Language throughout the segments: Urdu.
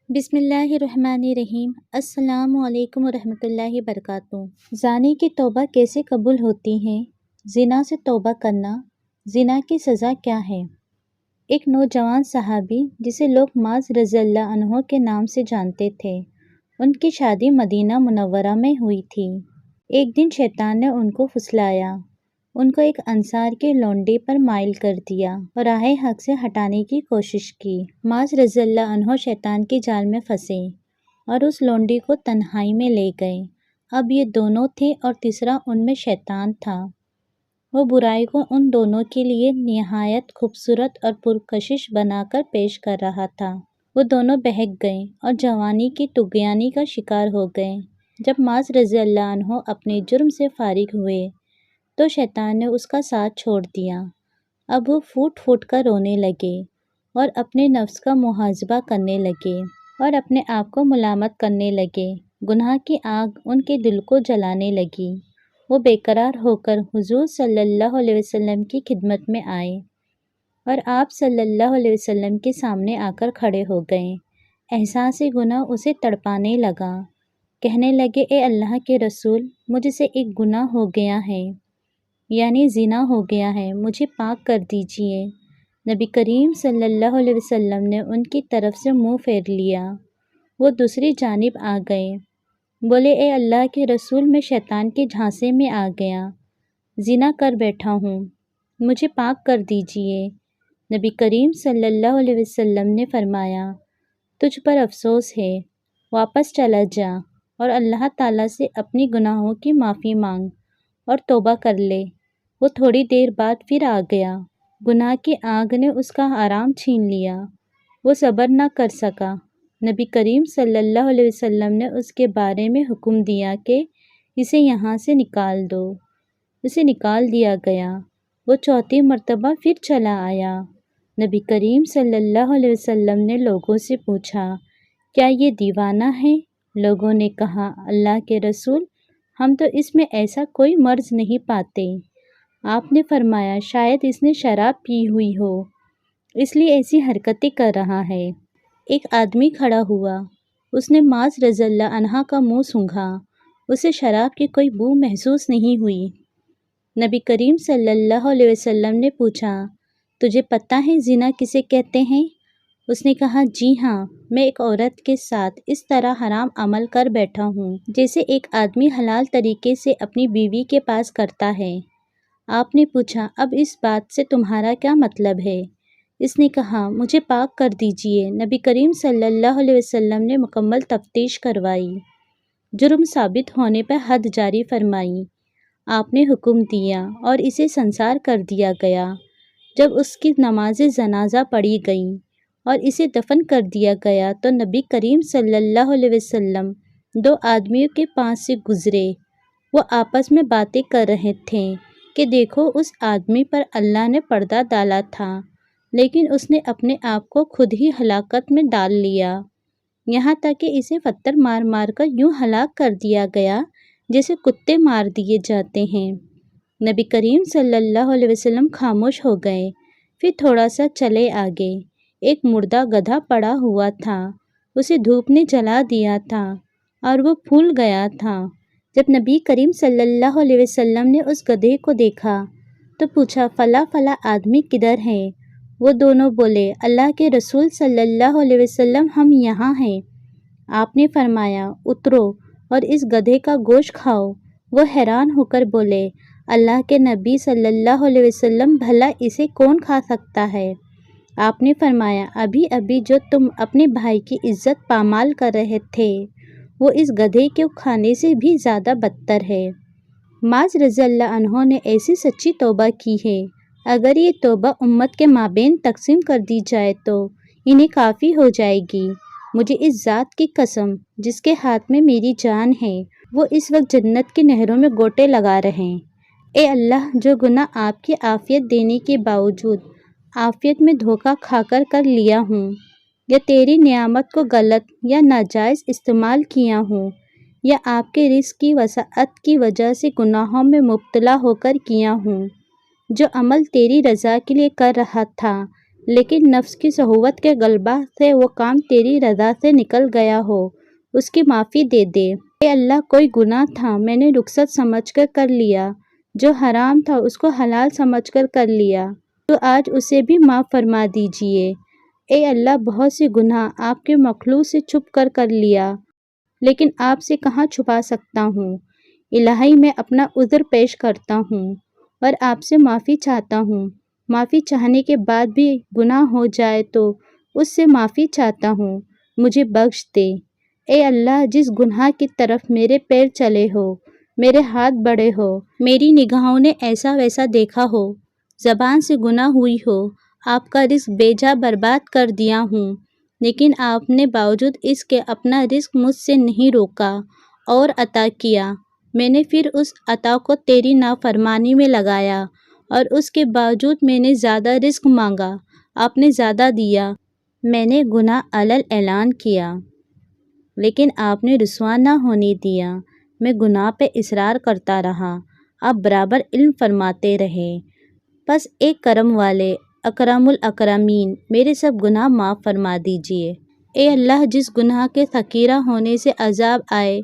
بسم اللہ الرحمن الرحیم۔ السلام علیکم ورحمۃ اللہ وبرکاتہ۔ زانی کی توبہ کیسے قبول ہوتی ہے؟ زنا سے توبہ کرنا، زنا کی سزا کیا ہے؟ ایک نوجوان صحابی جسے لوگ معاذ رضی اللہ عنہ کے نام سے جانتے تھے، ان کی شادی مدینہ منورہ میں ہوئی تھی۔ ایک دن شیطان نے ان کو پھسلایا، ان کو ایک انصار کے لونڈے پر مائل کر دیا اور راہ حق سے ہٹانے کی کوشش کی۔ معاذ رضی اللہ عنہ شیطان کے جال میں پھنسے اور اس لونڈی کو تنہائی میں لے گئے۔ اب یہ دونوں تھے اور تیسرا ان میں شیطان تھا۔ وہ برائی کو ان دونوں کے لیے نہایت خوبصورت اور پرکشش بنا کر پیش کر رہا تھا۔ وہ دونوں بہک گئے اور جوانی کی طغیانی کا شکار ہو گئے۔ جب معاذ رضی اللہ عنہ اپنے جرم سے فارغ ہوئے تو شیطان نے اس کا ساتھ چھوڑ دیا۔ اب وہ پھوٹ پھوٹ کر رونے لگے اور اپنے نفس کا محاسبہ کرنے لگے اور اپنے آپ کو ملامت کرنے لگے۔ گناہ کی آگ ان کے دل کو جلانے لگی۔ وہ بے قرار ہو کر حضور صلی اللہ علیہ وسلم کی خدمت میں آئے اور آپ صلی اللہ علیہ وسلم کے سامنے آ کر کھڑے ہو گئے۔ احساس گناہ اسے تڑپانے لگا۔ کہنے لگے، اے اللہ کے رسول، مجھ سے ایک گناہ ہو گیا ہے، یعنی زنا ہو گیا ہے، مجھے پاک کر دیجئے۔ نبی کریم صلی اللہ علیہ وسلم نے ان کی طرف سے منہ پھیر لیا۔ وہ دوسری جانب آ گئے، بولے، اے اللہ کے رسول، میں شیطان کے جھانسے میں آ گیا، زنا کر بیٹھا ہوں، مجھے پاک کر دیجئے۔ نبی کریم صلی اللہ علیہ وسلم نے فرمایا، تجھ پر افسوس ہے، واپس چلا جا اور اللہ تعالیٰ سے اپنی گناہوں کی معافی مانگ اور توبہ کر لے۔ وہ تھوڑی دیر بعد پھر آ گیا۔ گناہ کی آگ نے اس کا آرام چھین لیا۔ وہ صبر نہ کر سکا۔ نبی کریم صلی اللہ علیہ وسلم نے اس کے بارے میں حکم دیا کہ اسے یہاں سے نکال دو۔ اسے نکال دیا گیا۔ وہ چوتھی مرتبہ پھر چلا آیا۔ نبی کریم صلی اللہ علیہ وسلم نے لوگوں سے پوچھا، کیا یہ دیوانہ ہے؟ لوگوں نے کہا، اللہ کے رسول، ہم تو اس میں ایسا کوئی مرض نہیں پاتے۔ آپ نے فرمایا، شاید اس نے شراب پی ہوئی ہو، اس لیے ایسی حرکتیں کر رہا ہے۔ ایک آدمی کھڑا ہوا، اس نے معاذ رضی اللہ عنہ کا منہ سونگھا، اسے شراب کی کوئی بو محسوس نہیں ہوئی۔ نبی کریم صلی اللہ علیہ وسلم نے پوچھا، تجھے پتہ ہے زنا کسے کہتے ہیں؟ اس نے کہا، جی ہاں، میں ایک عورت کے ساتھ اس طرح حرام عمل کر بیٹھا ہوں جیسے ایک آدمی حلال طریقے سے اپنی بیوی کے پاس کرتا ہے۔ آپ نے پوچھا، اب اس بات سے تمہارا کیا مطلب ہے؟ اس نے کہا، مجھے پاک کر دیجئے۔ نبی کریم صلی اللہ علیہ وسلم نے مکمل تفتیش کروائی، جرم ثابت ہونے پر حد جاری فرمائی۔ آپ نے حکم دیا اور اسے سنسار کر دیا گیا۔ جب اس کی نماز جنازہ پڑھی گئی اور اسے دفن کر دیا گیا تو نبی کریم صلی اللہ علیہ وسلم دو آدمیوں کے پاس سے گزرے۔ وہ آپس میں باتیں کر رہے تھے کہ دیکھو، اس آدمی پر اللہ نے پردہ ڈالا تھا، لیکن اس نے اپنے آپ کو خود ہی ہلاکت میں ڈال لیا، یہاں تک کہ اسے پتھر مار مار کر یوں ہلاک کر دیا گیا جیسے کتے مار دیے جاتے ہیں۔ نبی کریم صلی اللہ علیہ وسلم خاموش ہو گئے، پھر تھوڑا سا چلے آگے۔ ایک مردہ گدھا پڑا ہوا تھا، اسے دھوپ نے جلا دیا تھا اور وہ پھول گیا تھا۔ جب نبی کریم صلی اللہ علیہ وسلم نے اس گدھے کو دیکھا تو پوچھا، فلاں فلاں آدمی کدھر ہے؟ وہ دونوں بولے، اللہ کے رسول صلی اللہ علیہ وسلم، ہم یہاں ہیں۔ آپ نے فرمایا، اترو اور اس گدھے کا گوشت کھاؤ۔ وہ حیران ہو کر بولے، اللہ کے نبی صلی اللہ علیہ وسلم، بھلا اسے کون کھا سکتا ہے؟ آپ نے فرمایا، ابھی ابھی جو تم اپنے بھائی کی عزت پامال کر رہے تھے وہ اس گدھے کے کھانے سے بھی زیادہ بدتر ہے۔ معاذ رضی اللہ عنہ نے ایسی سچی توبہ کی ہے، اگر یہ توبہ امت کے مابین تقسیم کر دی جائے تو انہیں کافی ہو جائے گی۔ مجھے اس ذات کی قسم جس کے ہاتھ میں میری جان ہے، وہ اس وقت جنت کی نہروں میں گوٹے لگا رہے ہیں۔ اے اللہ، جو گناہ آپ کی عافیت دینے کے باوجود عافیت میں دھوکہ کھا کر لیا ہوں، یا تیری نعمت کو غلط یا ناجائز استعمال کیا ہوں، یا آپ کے رزق کی وسعت کی وجہ سے گناہوں میں مبتلا ہو کر کیا ہوں، جو عمل تیری رضا کے لیے کر رہا تھا لیکن نفس کی شہوت کے غلبہ سے وہ کام تیری رضا سے نکل گیا ہو، اس کی معافی دے دے۔ اے اللہ، کوئی گناہ تھا میں نے رخصت سمجھ کر لیا، جو حرام تھا اس کو حلال سمجھ کر لیا، تو آج اسے بھی معاف فرما دیجئے۔ اے اللہ، بہت سے گناہ آپ کے مخلوق سے چھپ کر لیا، لیکن آپ سے کہاں چھپا سکتا ہوں۔ الہی، میں اپنا عذر پیش کرتا ہوں اور آپ سے معافی چاہتا ہوں۔ معافی چاہنے کے بعد بھی گناہ ہو جائے تو اس سے معافی چاہتا ہوں، مجھے بخش دے۔ اے اللہ، جس گناہ کی طرف میرے پیر چلے ہو، میرے ہاتھ بڑھے ہو، میری نگاہوں نے ایسا ویسا دیکھا ہو، زبان سے گناہ ہوئی ہو، آپ کا رزق بے جا برباد کر دیا ہوں، لیکن آپ نے باوجود اس کے اپنا رزق مجھ سے نہیں روکا اور عطا کیا۔ میں نے پھر اس عطا کو تیری نافرمانی میں لگایا اور اس کے باوجود میں نے زیادہ رزق مانگا، آپ نے زیادہ دیا۔ میں نے گناہ علل اعلان کیا، لیکن آپ نے رسوا نہ ہونے دیا۔ میں گناہ پہ اصرار کرتا رہا، آپ برابر علم فرماتے رہے۔ بس ایک کرم والے اکرم الاکرمین میرے سب گناہ معاف فرما دیجئے۔ اے اللہ، جس گناہ کے صغیرہ ہونے سے عذاب آئے،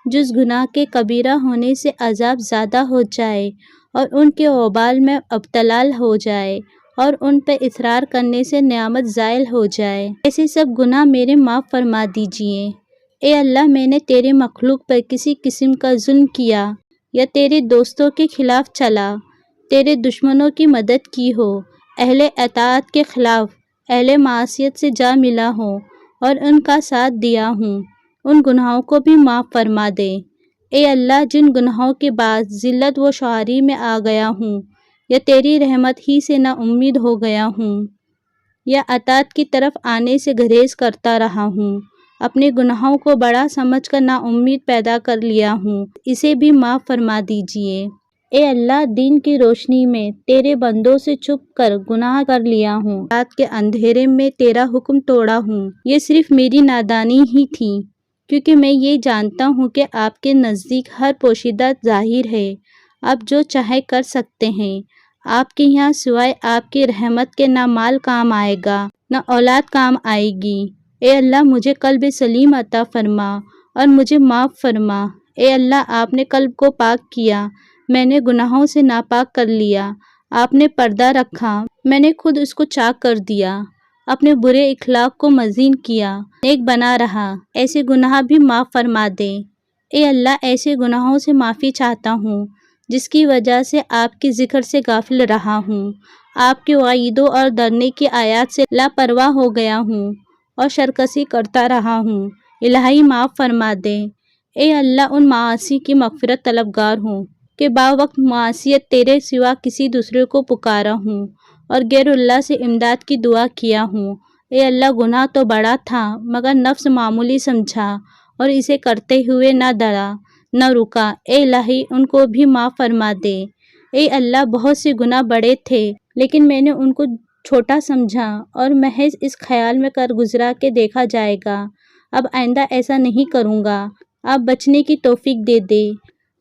جس گناہ کے کبیرہ ہونے سے عذاب زیادہ ہو جائے اور ان کے وبال میں ابتلا ہو جائے اور ان پہ اصرار کرنے سے نعمت زائل ہو جائے، ایسے سب گناہ میرے معاف فرما دیجئے۔ اے اللہ، میں نے تیرے مخلوق پر کسی قسم کا ظلم کیا یا تیرے دوستوں کے خلاف چلا، تیرے دشمنوں کی مدد کی ہو، اہل اطاعت کے خلاف، اہل معصیت سے جا ملا ہوں اور ان کا ساتھ دیا ہوں، ان گناہوں کو بھی معاف فرما دے۔ اے اللہ، جن گناہوں کے بعد ذلت و شعاری میں آ گیا ہوں یا تیری رحمت ہی سے نا امید ہو گیا ہوں یا اطاعت کی طرف آنے سے گریز کرتا رہا ہوں، اپنے گناہوں کو بڑا سمجھ کر نا امید پیدا کر لیا ہوں، اسے بھی معاف فرما دیجئے۔ اے اللہ، دین کی روشنی میں تیرے بندوں سے چھپ کر گناہ کر لیا ہوں، رات کے اندھیرے میں تیرا حکم توڑا ہوں، یہ صرف میری نادانی ہی تھی، کیونکہ میں یہ جانتا ہوں کہ آپ کے نزدیک ہر پوشیدہ ظاہر ہے، آپ جو چاہے کر سکتے ہیں۔ آپ کے یہاں سوائے آپ کی رحمت کے نہ مال کام آئے گا، نہ اولاد کام آئے گی۔ اے اللہ، مجھے قلب سلیم عطا فرما اور مجھے معاف فرما۔ اے اللہ، آپ نے قلب کو پاک کیا، میں نے گناہوں سے ناپاک کر لیا، آپ نے پردہ رکھا، میں نے خود اس کو چاک کر دیا، اپنے برے اخلاق کو مزین کیا، نیک بنا رہا، ایسے گناہ بھی معاف فرما دے۔ اے اللہ، ایسے گناہوں سے معافی چاہتا ہوں جس کی وجہ سے آپ کے ذکر سے غافل رہا ہوں، آپ کے وعیدوں اور ڈرنے کی آیات سے لاپرواہ ہو گیا ہوں اور سرکشی کرتا رہا ہوں، الہی معاف فرما دے۔ اے اللہ، ان معاصی کی مغفرت طلبگار ہوں کہ باوقت معصیت تیرے سوا کسی دوسرے کو پکارا ہوں اور غیر اللہ سے امداد کی دعا کیا ہوں۔ اے اللہ، گناہ تو بڑا تھا مگر نفس معمولی سمجھا اور اسے کرتے ہوئے نہ ڈرا نہ رکا، اے الہی ان کو بھی معاف فرما دے۔ اے اللہ، بہت سے گناہ بڑے تھے لیکن میں نے ان کو چھوٹا سمجھا اور محض اس خیال میں کر گزرا کہ دیکھا جائے گا، اب آئندہ ایسا نہیں کروں گا، آپ بچنے کی توفیق دے دے۔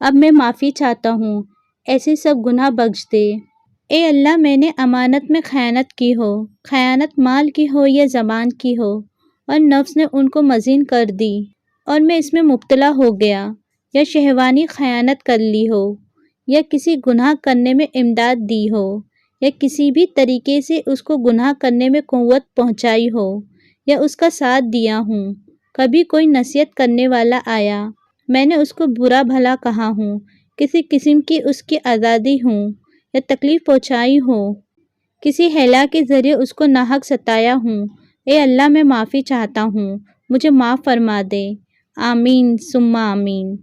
اب میں معافی چاہتا ہوں، ایسے سب گناہ بخش دے۔ اے اللہ، میں نے امانت میں خیانت کی ہو، خیانت مال کی ہو یا زبان کی ہو، اور نفس نے ان کو مزین کر دی اور میں اس میں مبتلا ہو گیا، یا شہوانی خیانت کر لی ہو، یا کسی گناہ کرنے میں امداد دی ہو، یا کسی بھی طریقے سے اس کو گناہ کرنے میں قوت پہنچائی ہو یا اس کا ساتھ دیا ہوں۔ کبھی کوئی نصیحت کرنے والا آیا، میں نے اس کو برا بھلا کہا ہوں، کسی قسم کی اس کی آزادی ہوں یا تکلیف پہنچائی ہوں، کسی حیلہ کے ذریعے اس کو ناحق ستایا ہوں، اے اللہ، میں معافی چاہتا ہوں، مجھے معاف فرما دے۔ آمین ثم آمین۔